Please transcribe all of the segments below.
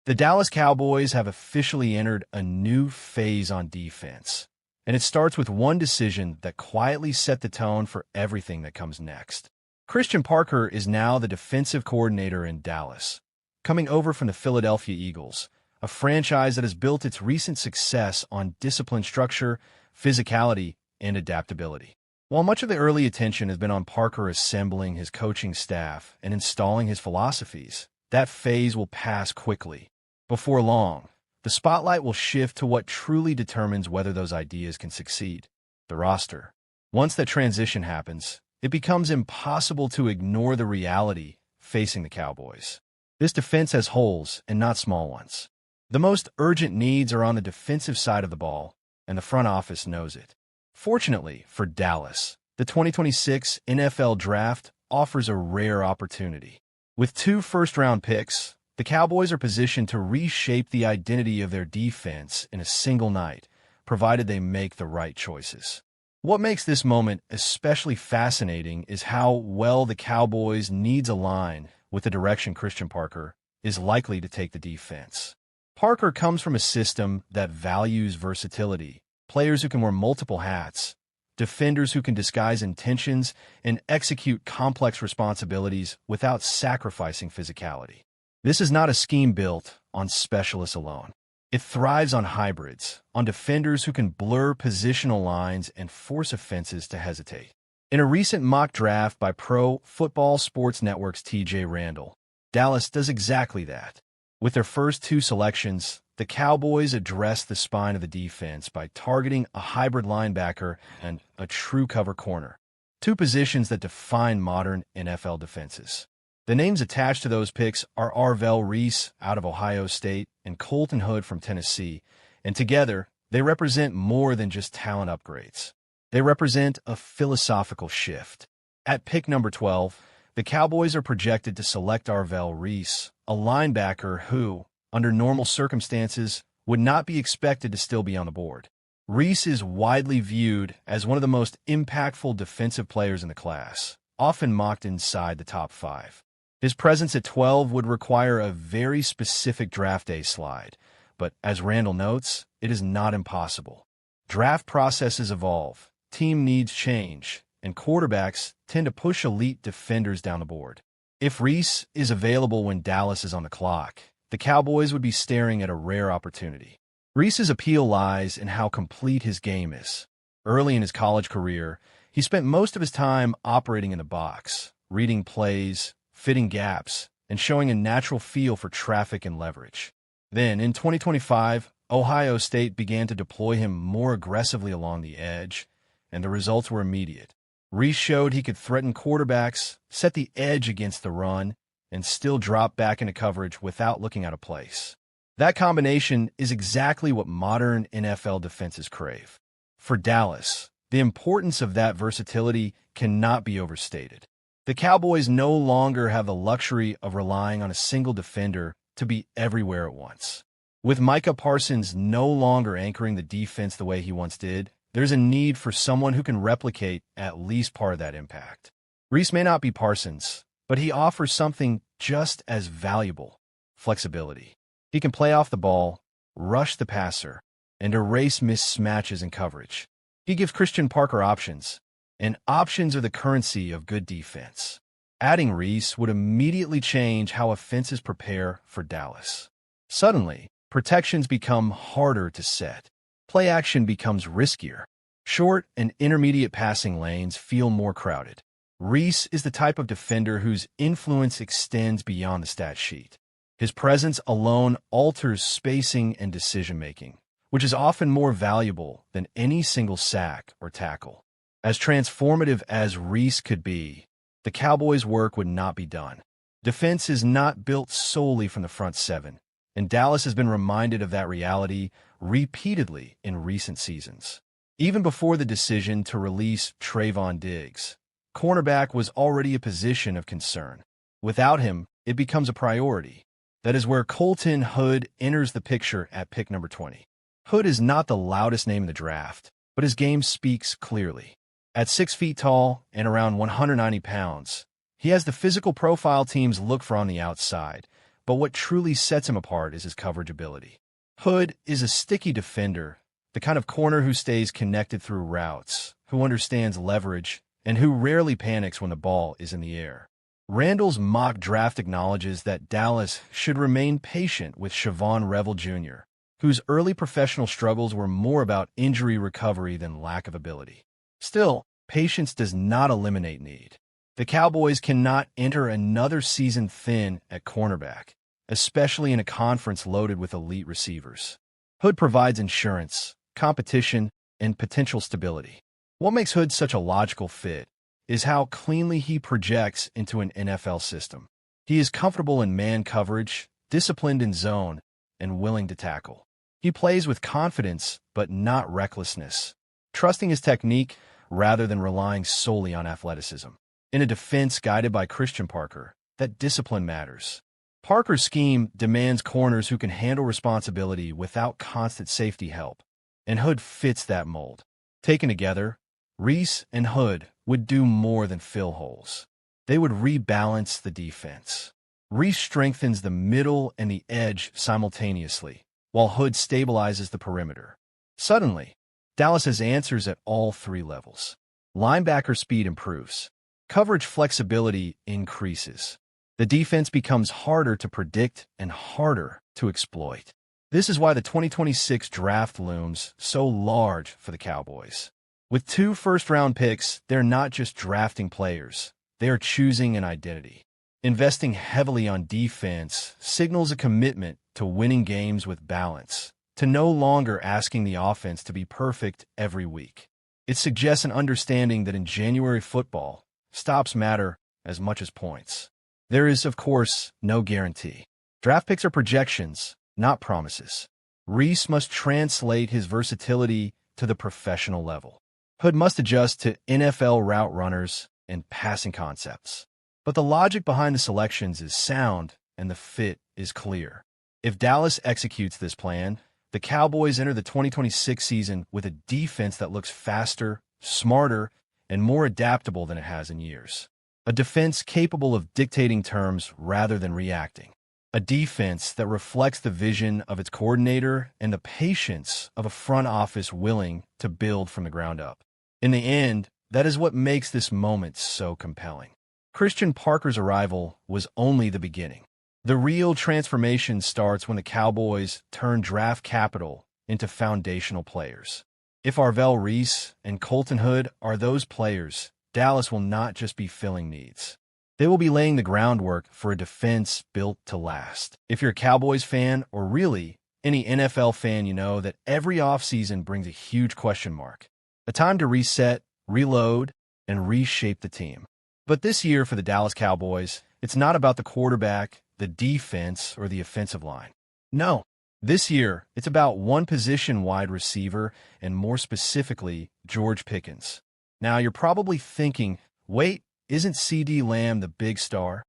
The Dallas Cowboys have officially entered a new phase on defense, and it starts with one decision that quietly set the tone for everything that comes next. Christian Parker is now the defensive coordinator in Dallas, coming over from the Philadelphia Eagles, a franchise that has built its recent success on discipline structure, physicality, and adaptability. While much of the early attention has been on Parker assembling his coaching staff and installing his philosophies, that phase will pass quickly. Before long, the spotlight will shift to what truly determines whether those ideas can succeed: the roster. Once that transition happens, it becomes impossible to ignore the reality facing the Cowboys. This defense has holes, and not small ones. The most urgent needs are on the defensive side of the ball, and the front office knows it. Fortunately for Dallas, the 2026 NFL Draft offers a rare opportunity. With 2 first-round picks, the Cowboys are positioned to reshape the identity of their defense in a single night, provided they make the right choices. What makes this moment especially fascinating is how well the Cowboys' needs align with the direction Christian Parker is likely to take the defense. Parker comes from a system that values versatility, players who can wear multiple hats, defenders who can disguise intentions and execute complex responsibilities without sacrificing physicality. This is not a scheme built on specialists alone. It thrives on hybrids, on defenders who can blur positional lines and force offenses to hesitate. In a recent mock draft by Pro Football Sports Network's TJ Randall, Dallas does exactly that. With their first 2 selections, the Cowboys address the spine of the defense by targeting a hybrid linebacker and a true cover corner, 2 positions that define modern NFL defenses. The names attached to those picks are Arvell Reese out of Ohio State and Colton Hood from Tennessee, and together, they represent more than just talent upgrades. They represent a philosophical shift. At pick number 12, the Cowboys are projected to select Arvell Reese, a linebacker who, under normal circumstances, would not be expected to still be on the board. Reese is widely viewed as one of the most impactful defensive players in the class, often mocked inside the top 5. His presence at 12 would require a very specific draft day slide, but as Randall notes, it is not impossible. Draft processes evolve, team needs change, and quarterbacks tend to push elite defenders down the board. If Reese is available when Dallas is on the clock, the Cowboys would be staring at a rare opportunity. Reese's appeal lies in how complete his game is. Early in his college career, he spent most of his time operating in the box, reading plays, fitting gaps, and showing a natural feel for traffic and leverage. Then, in 2025, Ohio State began to deploy him more aggressively along the edge, and the results were immediate. Reese showed he could threaten quarterbacks, set the edge against the run, and still drop back into coverage without looking out of place. That combination is exactly what modern NFL defenses crave. For Dallas, the importance of that versatility cannot be overstated. The Cowboys no longer have the luxury of relying on a single defender to be everywhere at once. With Micah Parsons no longer anchoring the defense the way he once did, there's a need for someone who can replicate at least part of that impact. Reese may not be Parsons, but he offers something just as valuable: flexibility. He can play off the ball, rush the passer, and erase mismatches in coverage. He gives Christian Parker options, and options are the currency of good defense. Adding Reese would immediately change how offenses prepare for Dallas. Suddenly, protections become harder to set. Play action becomes riskier. Short and intermediate passing lanes feel more crowded. Reese is the type of defender whose influence extends beyond the stat sheet. His presence alone alters spacing and decision-making, which is often more valuable than any single sack or tackle. As transformative as Reese could be, the Cowboys' work would not be done. Defense is not built solely from the front 7, and Dallas has been reminded of that reality repeatedly in recent seasons. Even before the decision to release Trayvon Diggs, cornerback was already a position of concern. Without him, it becomes a priority. That is where Colton Hood enters the picture at pick number 20. Hood is not the loudest name in the draft, but his game speaks clearly. At 6 feet tall and around 190 pounds, he has the physical profile teams look for on the outside, but what truly sets him apart is his coverage ability. Hood is a sticky defender, the kind of corner who stays connected through routes, who understands leverage, and who rarely panics when the ball is in the air. Randall's mock draft acknowledges that Dallas should remain patient with Siobhan Revel Jr., whose early professional struggles were more about injury recovery than lack of ability. Still, patience does not eliminate need. The Cowboys cannot enter another season thin at cornerback, especially in a conference loaded with elite receivers. Hood provides insurance, competition, and potential stability. What makes Hood such a logical fit is how cleanly he projects into an NFL system. He is comfortable in man coverage, disciplined in zone, and willing to tackle. He plays with confidence, but not recklessness, trusting his technique rather than relying solely on athleticism. In a defense guided by Christian Parker, that discipline matters. Parker's scheme demands corners who can handle responsibility without constant safety help, and Hood fits that mold. Taken together, Reese and Hood would do more than fill holes. They would rebalance the defense. Reese strengthens the middle and the edge simultaneously, while Hood stabilizes the perimeter. Suddenly, Dallas has answers at all three levels. Linebacker speed improves. Coverage flexibility increases. The defense becomes harder to predict and harder to exploit. This is why the 2026 draft looms so large for the Cowboys. With 2 first-round picks, they're not just drafting players. They are choosing an identity. Investing heavily on defense signals a commitment to winning games with balance, to no longer asking the offense to be perfect every week. It suggests an understanding that in January football, stops matter as much as points. There is, of course, no guarantee. Draft picks are projections, not promises. Reese must translate his versatility to the professional level. Hood must adjust to NFL route runners and passing concepts. But the logic behind the selections is sound and the fit is clear. If Dallas executes this plan, the Cowboys enter the 2026 season with a defense that looks faster, smarter, and more adaptable than it has in years. A defense capable of dictating terms rather than reacting. A defense that reflects the vision of its coordinator and the patience of a front office willing to build from the ground up. In the end, that is what makes this moment so compelling. Christian Parker's arrival was only the beginning. The real transformation starts when the Cowboys turn draft capital into foundational players. If Arvell Reese and Colton Hood are those players, Dallas will not just be filling needs. They will be laying the groundwork for a defense built to last. If you're a Cowboys fan, or really any NFL fan, you know that every offseason brings a huge question mark. A time to reset, reload, and reshape the team. But this year for the Dallas Cowboys, it's not about the quarterback, the defense, or the offensive line. No, this year it's about one position wide receiver, and more specifically, George Pickens. Now you're probably thinking, wait, isn't CD Lamb the big star?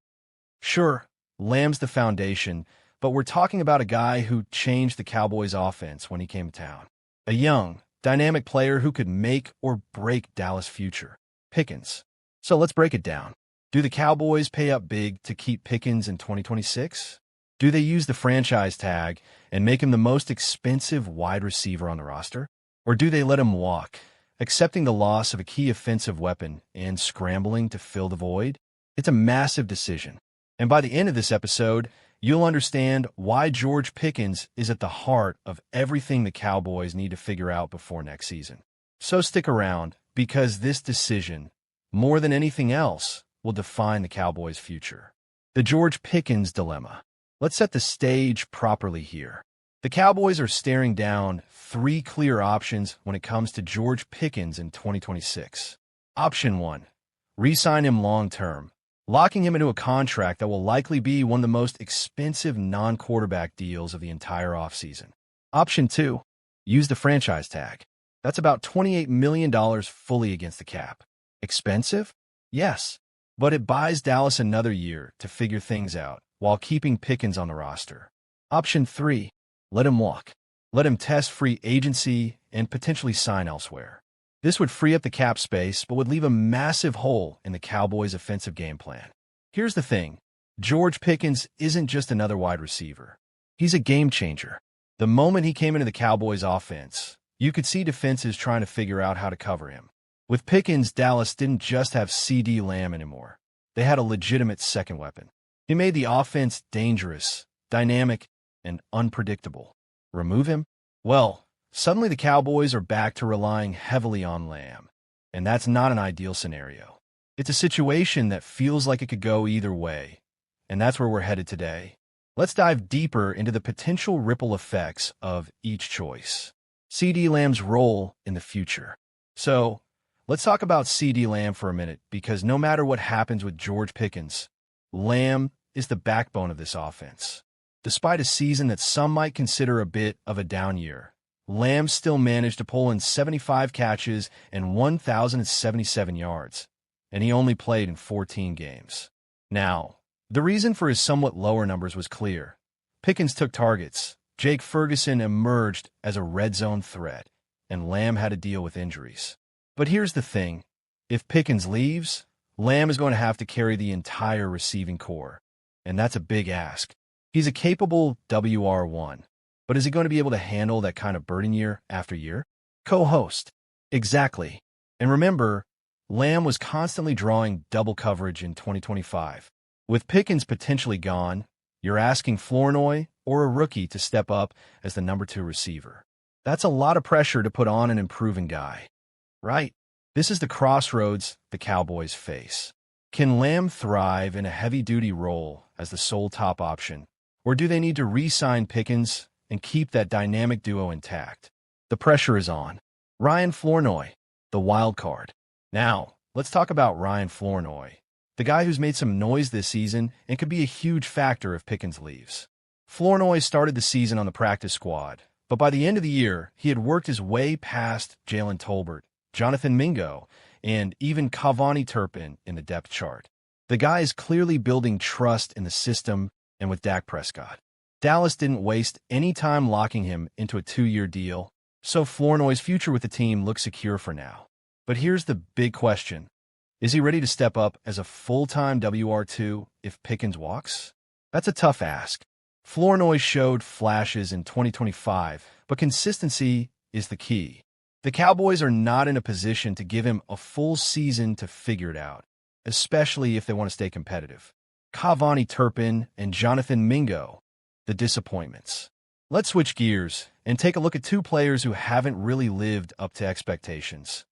Sure, Lamb's the foundation, but we're talking about a guy who changed the Cowboys offense when he came to town. A young, dynamic player who could make or break Dallas' future. Pickens. So let's break it down. Do the Cowboys pay up big to keep Pickens in 2026? Do they use the franchise tag and make him the most expensive wide receiver on the roster? Or do they let him walk, accepting the loss of a key offensive weapon and scrambling to fill the void? It's a massive decision. And by the end of this episode, you'll understand why George Pickens is at the heart of everything the Cowboys need to figure out before next season. So stick around, because this decision, more than anything else, will define the Cowboys' future. The George Pickens dilemma. Let's set the stage properly here. The Cowboys are staring down 3 clear options when it comes to George Pickens in 2026. Option 1. Re-sign him long-term, locking him into a contract that will likely be one of the most expensive non-quarterback deals of the entire offseason. Option 2. Use the franchise tag. That's about $28 million fully against the cap. Expensive? Yes. But it buys Dallas another year to figure things out while keeping Pickens on the roster. Option 3. Let him walk. Let him test free agency and potentially sign elsewhere. This would free up the cap space but would leave a massive hole in the Cowboys' offensive game plan. Here's the thing. George Pickens isn't just another wide receiver. He's a game changer. The moment he came into the Cowboys offense, you could see defenses trying to figure out how to cover him. With Pickens, Dallas didn't just have CeeDee Lamb anymore. They had a legitimate second weapon. He made the offense dangerous, dynamic, and unpredictable. Remove him? Well, suddenly the Cowboys are back to relying heavily on Lamb. And that's not an ideal scenario. It's a situation that feels like it could go either way. And that's where we're headed today. Let's dive deeper into the potential ripple effects of each choice. CeeDee Lamb's role in the future. So, let's talk about CeeDee Lamb for a minute, because no matter what happens with George Pickens, Lamb is the backbone of this offense. Despite a season that some might consider a bit of a down year, Lamb still managed to pull in 75 catches and 1,077 yards, and he only played in 14 games. Now, the reason for his somewhat lower numbers was clear. Pickens took targets, Jake Ferguson emerged as a red zone threat, and Lamb had to deal with injuries. But here's the thing. If Pickens leaves, Lamb is going to have to carry the entire receiving core, and that's a big ask. He's a capable WR1, but is he going to be able to handle that kind of burden year after year? Co-host. Exactly. And remember, Lamb was constantly drawing double coverage in 2025. With Pickens potentially gone, you're asking Flournoy or a rookie to step up as the number 2 receiver. That's a lot of pressure to put on an improving guy. Right? This is the crossroads the Cowboys face. Can Lamb thrive in a heavy-duty role as the sole top option, or do they need to re-sign Pickens and keep that dynamic duo intact? The pressure is on. Ryan Flournoy, the wild card. Now, let's talk about Ryan Flournoy, the guy who's made some noise this season and could be a huge factor if Pickens leaves. Flournoy started the season on the practice squad, but by the end of the year, he had worked his way past Jalen Tolbert, Jonathan Mingo, and even Cavani Turpin in the depth chart. The guy is clearly building trust in the system and with Dak Prescott. Dallas didn't waste any time locking him into a 2-year deal, so Flournoy's future with the team looks secure for now. But here's the big question. Is he ready to step up as a full-time WR2 if Pickens walks? That's a tough ask. Flournoy showed flashes in 2025, but consistency is the key. The Cowboys are not in a position to give him a full season to figure it out, especially if they want to stay competitive. Cavani Turpin and Jonathan Mingo, the disappointments. Let's switch gears and take a look at 2 players who haven't really lived up to expectations.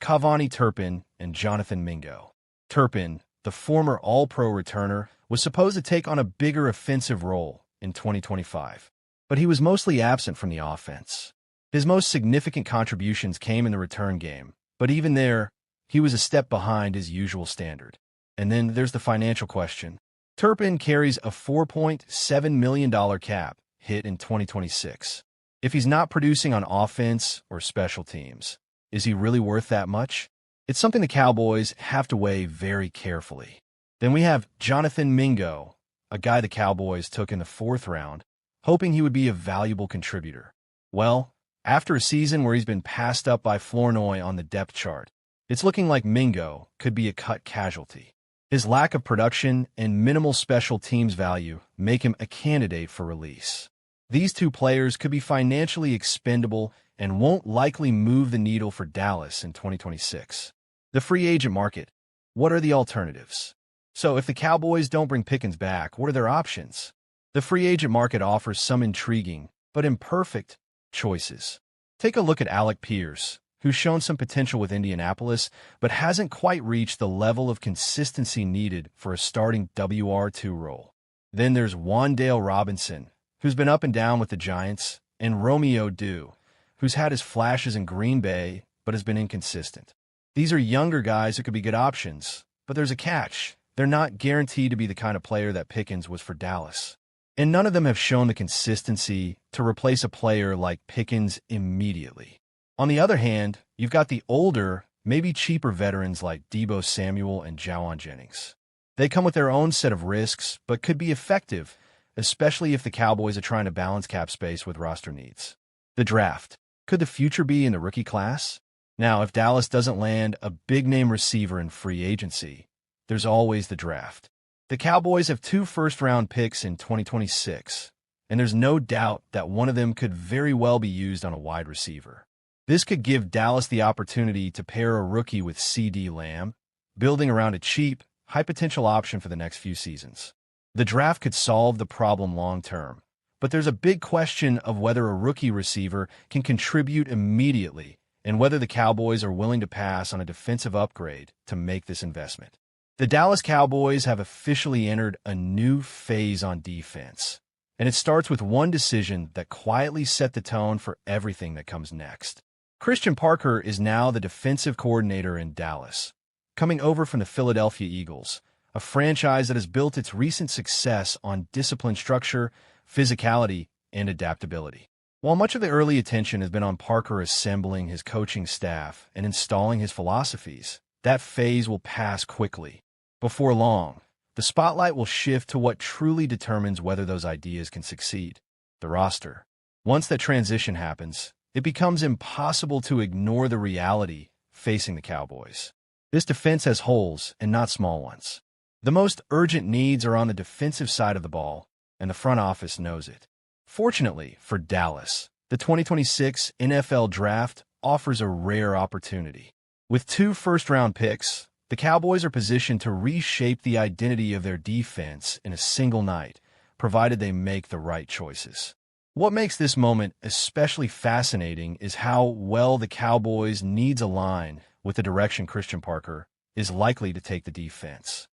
Cavani Turpin and Jonathan Mingo. Turpin, the former All-Pro returner, was supposed to take on a bigger offensive role in 2025, but he was mostly absent from the offense. His most significant contributions came in the return game, but even there, he was a step behind his usual standard. And then there's the financial question. Turpin carries a $4.7 million cap hit in 2026. If he's not producing on offense or special teams, is he really worth that much? It's something the Cowboys have to weigh very carefully. Then we have Jonathan Mingo, a guy the Cowboys took in the 4th round, hoping he would be a valuable contributor. Well, after a season where he's been passed up by Flournoy on the depth chart, it's looking like Mingo could be a cut casualty. His lack of production and minimal special teams value make him a candidate for release. These 2 players could be financially expendable and won't likely move the needle for Dallas in 2026. The free agent market. What are the alternatives? So if the Cowboys don't bring Pickens back, what are their options? The free agent market offers some intriguing, but imperfect, choices. Take a look at Alec Pierce, who's shown some potential with Indianapolis, but hasn't quite reached the level of consistency needed for a starting WR2 role. Then there's Wan'Dale Robinson, who's been up and down with the Giants, and Romeo Dew, who's had his flashes in Green Bay, but has been inconsistent. These are younger guys who could be good options, but there's a catch. They're not guaranteed to be the kind of player that Pickens was for Dallas. And none of them have shown the consistency to replace a player like Pickens immediately. On the other hand, you've got the older, maybe cheaper veterans like Deebo Samuel and Jawan Jennings. They come with their own set of risks, but could be effective, especially if the Cowboys are trying to balance cap space with roster needs. The draft. Could the future be in the rookie class? Now, if Dallas doesn't land a big-name receiver in free agency, there's always the draft. The Cowboys have 2 first-round picks in 2026, and there's no doubt that one of them could very well be used on a wide receiver. This could give Dallas the opportunity to pair a rookie with CD Lamb, building around a cheap, high-potential option for the next few seasons. The draft could solve the problem long-term, but there's a big question of whether a rookie receiver can contribute immediately and whether the Cowboys are willing to pass on a defensive upgrade to make this investment. The Dallas Cowboys have officially entered a new phase on defense, and it starts with one decision that quietly set the tone for everything that comes next. Christian Parker is now the defensive coordinator in Dallas, coming over from the Philadelphia Eagles, a franchise that has built its recent success on disciplined structure, physicality, and adaptability. While much of the early attention has been on Parker assembling his coaching staff and installing his philosophies, that phase will pass quickly. Before long, the spotlight will shift to what truly determines whether those ideas can succeed: the roster. Once that transition happens, it becomes impossible to ignore the reality facing the Cowboys. This defense has holes, and not small ones. The most urgent needs are on the defensive side of the ball, and the front office knows it. Fortunately for Dallas, the 2026 NFL Draft offers a rare opportunity. With 2 first-round picks, the Cowboys are positioned to reshape the identity of their defense in a single night, provided they make the right choices. What makes this moment especially fascinating is how well the Cowboys' needs align with the direction Christian Parker is likely to take the defense.